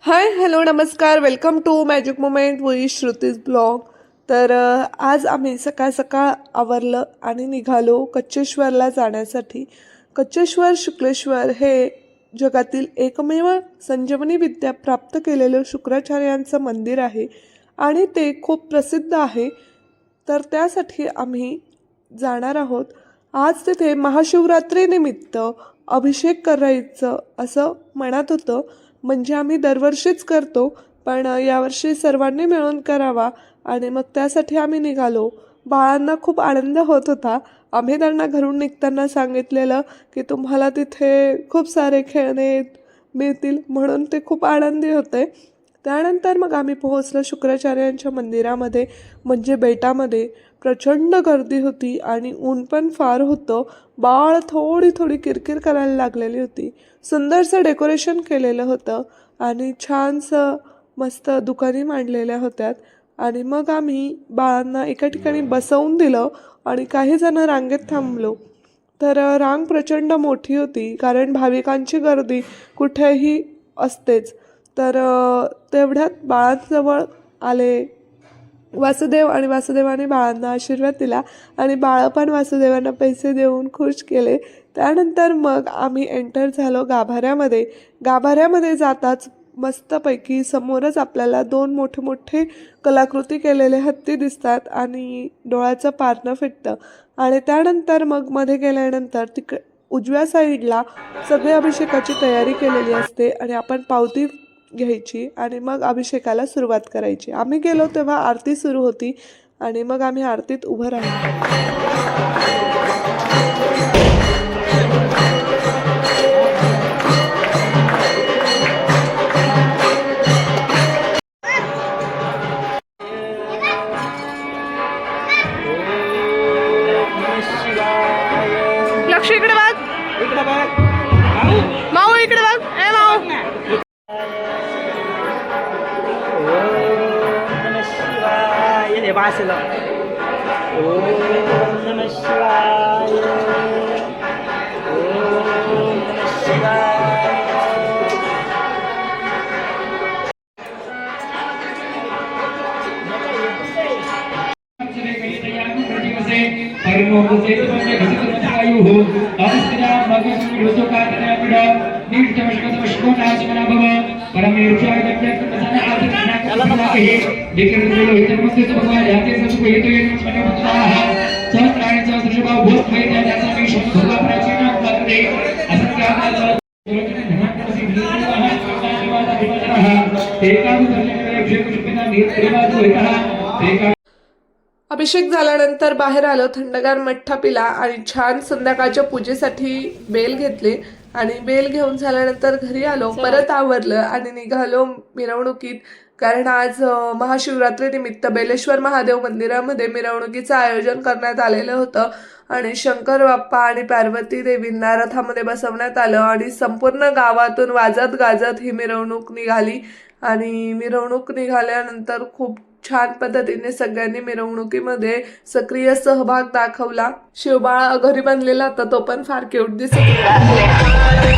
हाय hello नमस्कार welcome to magic moment with Shruti's blog. तर आज आम्ही सकाळ सकाळ आवरलं आणि निघालो कच्चेश्वरला जाण्यासाठी. कच्चेश्वर शुक्लेश्वर हे जगातील एकमेव संजीवनी विद्या प्राप्त केलेलं शुक्राचार्यांचं मंदिर आहे आणि ते खूप प्रसिद्ध आहे. तर त्यासाठी आम्ही जाणार आहोत. आज तिथे महाशिवरात्रीनिमित्त अभिषेक करायचं असं म्हणत होतं. म्हणजे आम्ही दरवर्षीच करतो, पण यावर्षी सर्वांनी मिळून करावा आणि मग त्यासाठी आम्ही निघालो. बाळांना खूप आनंद होत होता. आम्ही त्यांना घरून निघताना सांगितलेलं की तुम्हाला तिथे खूप सारे खेळणे मिळतील, म्हणून ते खूप आनंदी होते. त्यानंतर मग आम्ही पोहोचलो शुक्राचार्यांच्या मंदिरामध्ये, म्हणजे बेटामध्ये. प्रचंड गर्दी होती आणि ऊन पण फार होतं. बाळ थोडी थोडी किरकिर करायला लागलेली होती. सुंदरसं डेकोरेशन केलेलं होतं आणि छानसं मस्त दुकानी मांडलेल्या होत्या. आणि मग आम्ही बाळांना एका ठिकाणी बसवून दिलं आणि काही जण रांगेत थांबलो. तर रांग प्रचंड मोठी होती, कारण भाविकांची गर्दी कुठेही असतेच. तर तेवढ्यात बाळांजवळ आले वासुदेव आणि वासुदेवाने बाळांना आशीर्वाद दिला आणि बाळं पण वासुदेवांना पैसे देऊन खुश केले. त्यानंतर मग आम्ही एंटर झालो गाभाऱ्यामध्ये. गाभाऱ्यामध्ये जाताच मस्तपैकी समोरच आपल्याला दोन मोठे मोठे कलाकृती केलेले हत्ती दिसतात आणि डोळ्याचं पारणं फिटतं. आणि त्यानंतर मग मध्ये गेल्यानंतर उजव्या साईडला सगळे अभिषेकाची तयारी केलेली असते आणि आपण पावती घ्यायची आणि मग अभिषेकाला सुरुवात करायची. आम्ही गेलो तेव्हा आरती सुरू होती आणि मग आम्ही आरतीत उभं राहिलो. लक्ष इकडे बघ, माऊ इकडे बघ, ए माऊ. बासेला ओम नमः शिवाय ओम नमः शिवाय. अभिषेक झाल्यानंतर बाहेर आलो, थंडगार मठ्ठा पिला आणि छान संध्याकाळच्या पूजेसाठी बेल घेतली आणि बेल घेऊन झाल्यानंतर घरी आलो. परत आवरलं आणि निघालो मिरवणुकीत, कारण आज महाशिवरात्रीनिमित्त बेलेश्वर महादेव मंदिरामध्ये मिरवणुकीचं आयोजन करण्यात आलेलं होतं आणि शंकर बाप्पा आणि पार्वती देवींना रथामध्ये बसवण्यात आलं आणि संपूर्ण गावातून वाजत गाजत ही मिरवणूक निघाली. आणि मिरवणूक निघाल्यानंतर खूप छान पद्धतीने सगळ्यांनी मिरवणुकीमध्ये सक्रिय सहभाग दाखवला. शिवबाळा घरी बनलेला होता, तो पण फार क्यूट दिसत होता.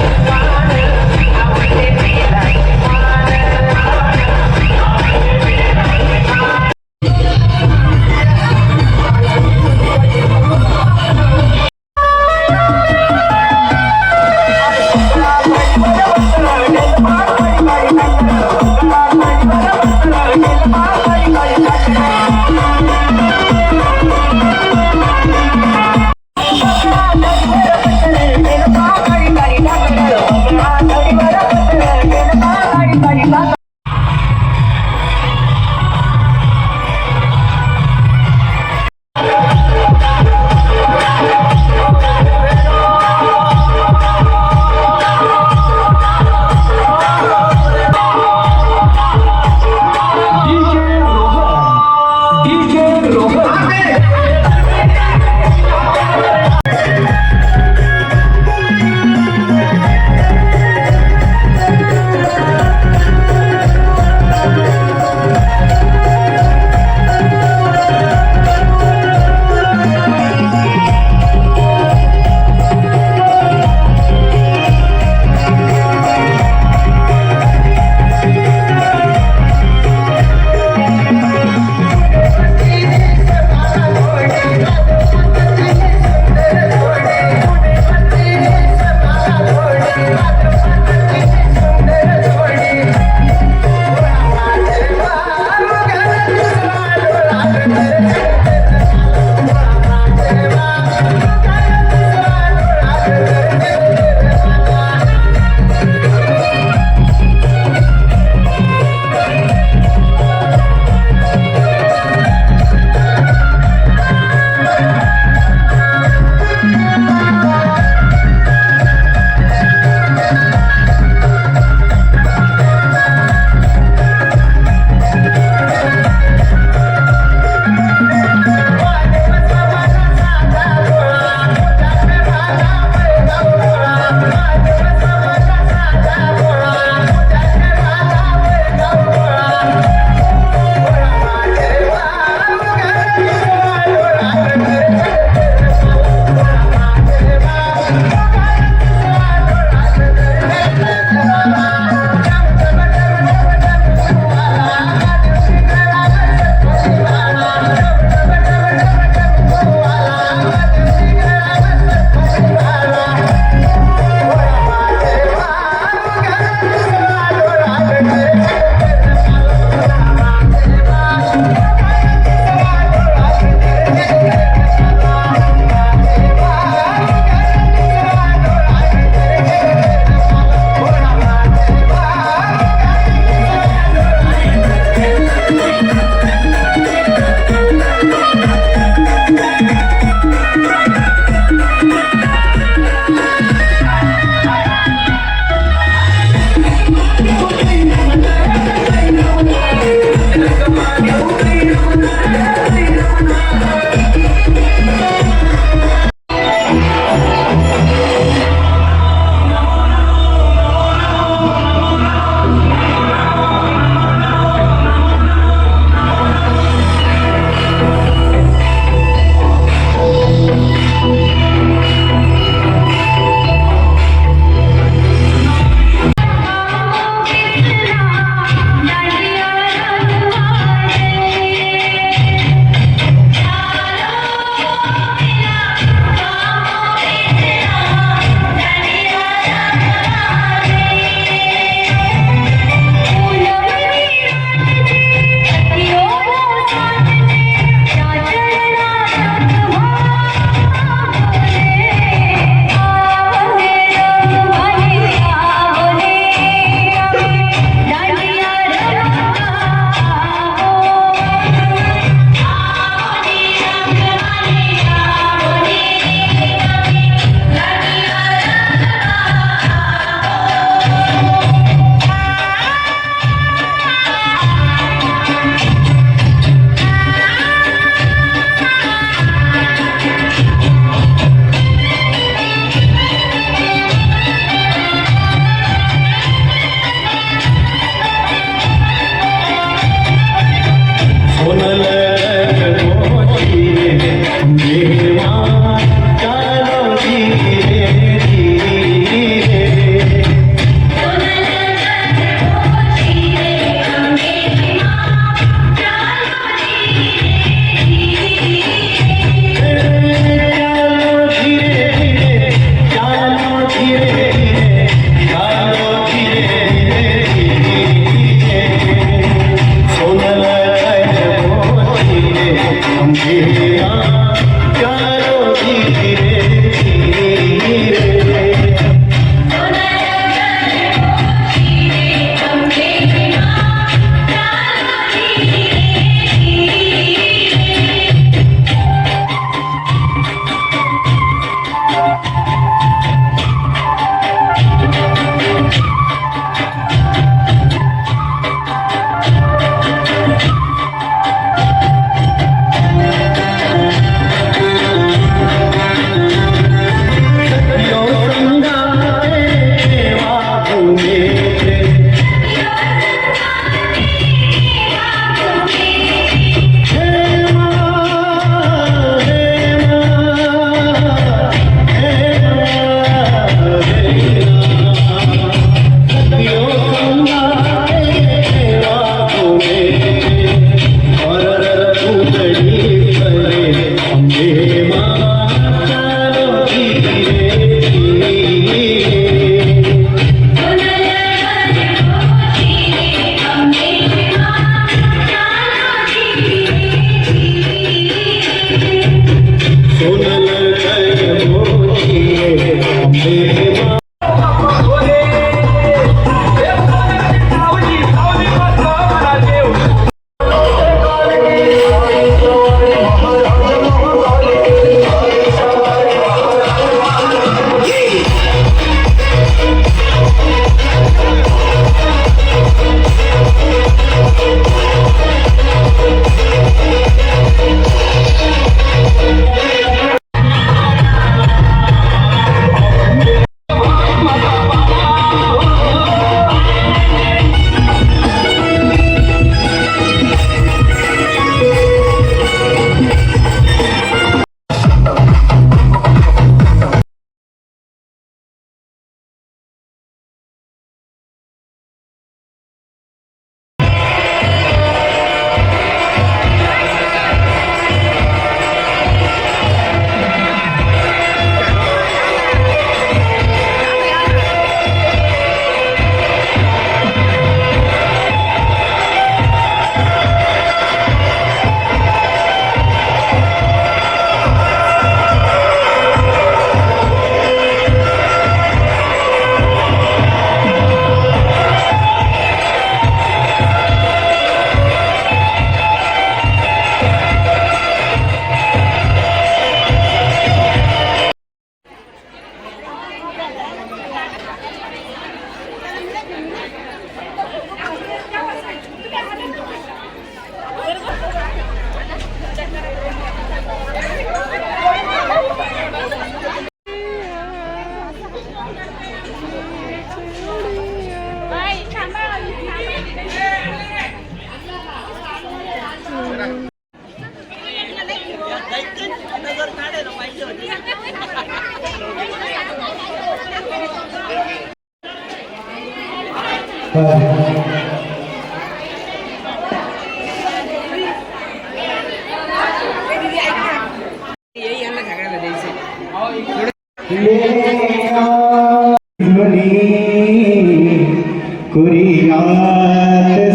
कुर्यात्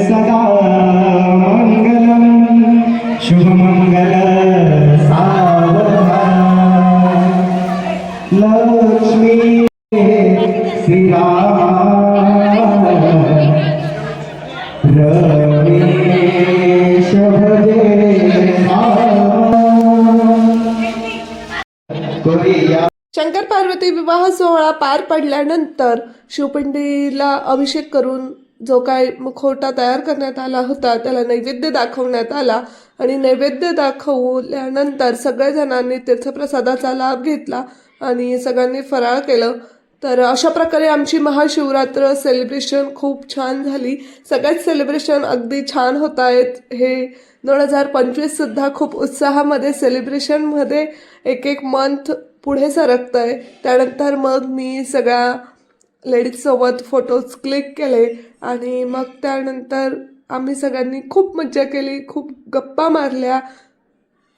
सदा मङ्गलं शुभमङ्गल सावधान लक्ष्मी श्रीराम रमेश भजे कुर्या शंकर पार्वती विवाह सोहळा पार पडल्यानंतर शिवपिंडीला अभिषेक करून जो काय मुखवटा तयार करण्यात आला होता त्याला नैवेद्य दाखवण्यात आला आणि नैवेद्य दाखवल्यानंतर सगळ्या जणांनी तीर्थप्रसादाचा लाभ घेतला आणि सगळ्यांनी फराळ केलं. तर अशा प्रकारे आमची महाशिवरात्र सेलिब्रेशन खूप छान झाली. सगळ्याच सेलिब्रेशन अगदी छान होत आहेत. हे 2025सुद्धा खूप उत्साहामध्ये सेलिब्रेशनमध्ये एक एक मंथ पुढे सरकतं आहे. त्यानंतर मग मी सगळ्या लेडीजसोबत फोटोज क्लिक केले आणि मग त्यानंतर आम्ही सगळ्यांनी खूप मज्जा केली, खूप गप्पा मारल्या,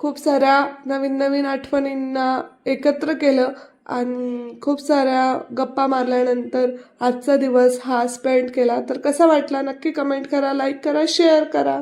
खूप साऱ्या नवीन नवीन आठवणींना एकत्र केलं आणि खूप साऱ्या गप्पा मारल्यानंतर आजचा दिवस हा स्पेंड केला. तर कसा वाटला नक्की कमेंट करा, लाईक करा, शेअर करा.